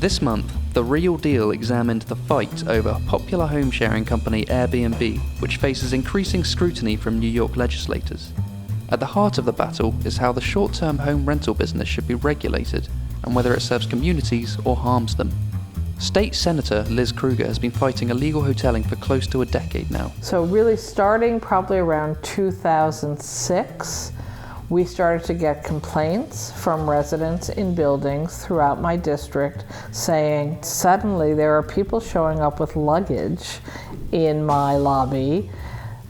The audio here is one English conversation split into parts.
This month, The Real Deal examined the fight over popular home-sharing company Airbnb, which faces increasing scrutiny from New York legislators. At the heart of the battle is how the short-term home rental business should be regulated, and whether it serves communities or harms them. State Senator Liz Krueger has been fighting illegal hoteling for close to a decade now. So really starting probably around 2006, we started to get complaints from residents in buildings throughout my district saying, suddenly there are people showing up with luggage in my lobby,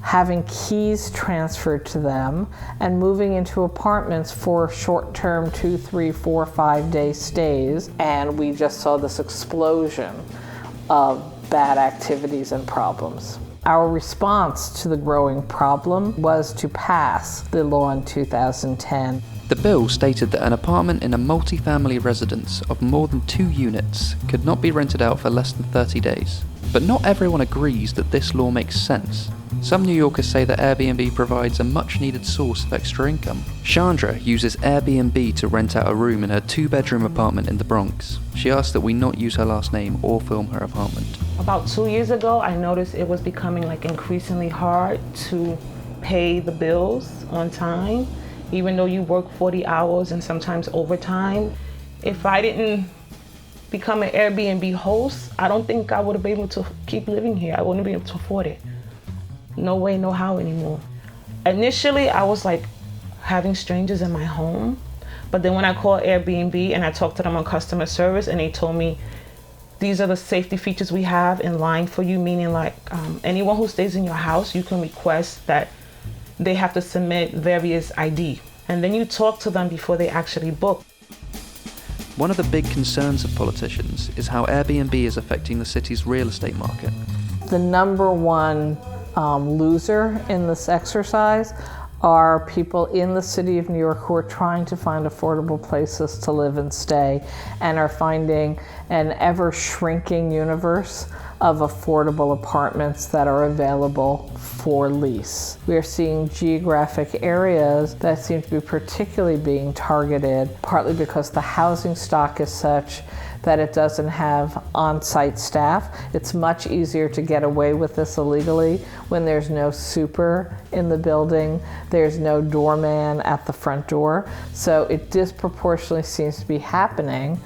having keys transferred to them, and moving into apartments for short-term 2, 3, 4, 5-day stays. And we just saw this explosion of bad activities and problems. Our response to the growing problem was to pass the law in 2010. The bill stated that an apartment in a multi-family residence of more than 2 units could not be rented out for less than 30 days. But not everyone agrees that this law makes sense. Some New Yorkers say that Airbnb provides a much-needed source of extra income. Chandra uses Airbnb to rent out a room in her 2-bedroom apartment in the Bronx. She asked that we not use her last name or film her apartment. About 2 years ago, I noticed it was becoming increasingly hard to pay the bills on time, even though you work 40 hours and sometimes overtime. If I didn't become an Airbnb host, I don't think I would have been able to keep living here. I wouldn't be able to afford it. No way, no how anymore. Initially, I was having strangers in my home, but then when I called Airbnb and I talked to them on customer service and they told me, these are the safety features we have in line for you, meaning anyone who stays in your house, you can request that they have to submit various ID. And then you talk to them before they actually book. One of the big concerns of politicians is how Airbnb is affecting the city's real estate market. The number one loser in this exercise are people in the city of New York who are trying to find affordable places to live and stay and are finding an ever-shrinking universe of affordable apartments that are available for lease. We are seeing geographic areas that seem to be particularly being targeted, partly because the housing stock is such that it doesn't have on-site staff. It's much easier to get away with this illegally when there's no super in the building, there's no doorman at the front door. So it disproportionately seems to be happening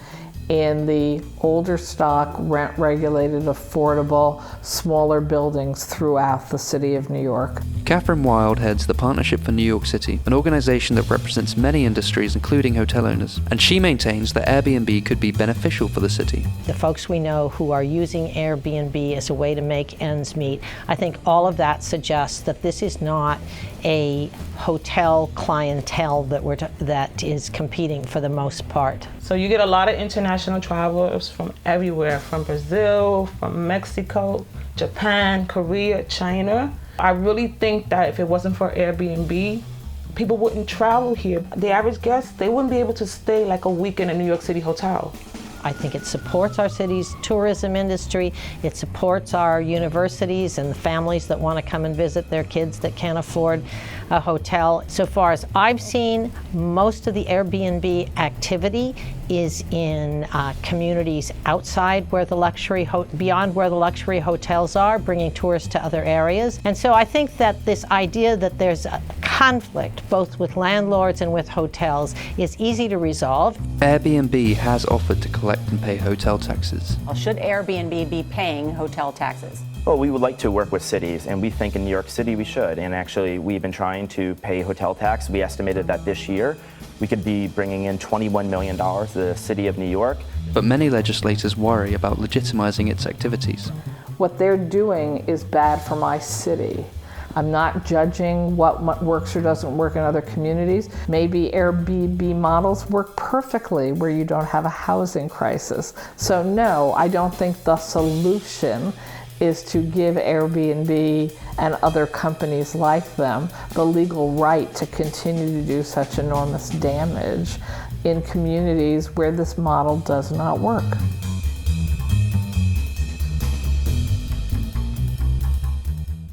in the older stock, rent-regulated, affordable, smaller buildings throughout the city of New York. Catherine Wild heads the Partnership for New York City, an organization that represents many industries, including hotel owners, and she maintains that Airbnb could be beneficial for the city. The folks we know who are using Airbnb as a way to make ends meet, I think all of that suggests that this is not a hotel clientele that is competing for the most part. So you get a lot of international travelers from everywhere, from Brazil, from Mexico, Japan, Korea, China. I really think that if it wasn't for Airbnb, people wouldn't travel here. The average guest, they wouldn't be able to stay a week in a New York City hotel. I think it supports our city's tourism industry. It supports our universities and the families that want to come and visit their kids that can't afford a hotel. So far as I've seen, most of the Airbnb activity is in communities outside where beyond where the luxury hotels are, bringing tourists to other areas. And so I think that this idea that there's a conflict both with landlords and with hotels is easy to resolve. Airbnb has offered to collect and pay hotel taxes. Should Airbnb be paying hotel taxes? Well, we would like to work with cities, and we think in New York City we should. And actually, we've been trying to pay hotel tax. We estimated that this year we could be bringing in $21 million to the city of New York. But many legislators worry about legitimizing its activities. What they're doing is bad for my city. I'm not judging what works or doesn't work in other communities. Maybe Airbnb models work perfectly where you don't have a housing crisis. So no, I don't think the solution is to give Airbnb and other companies like them the legal right to continue to do such enormous damage in communities where this model does not work.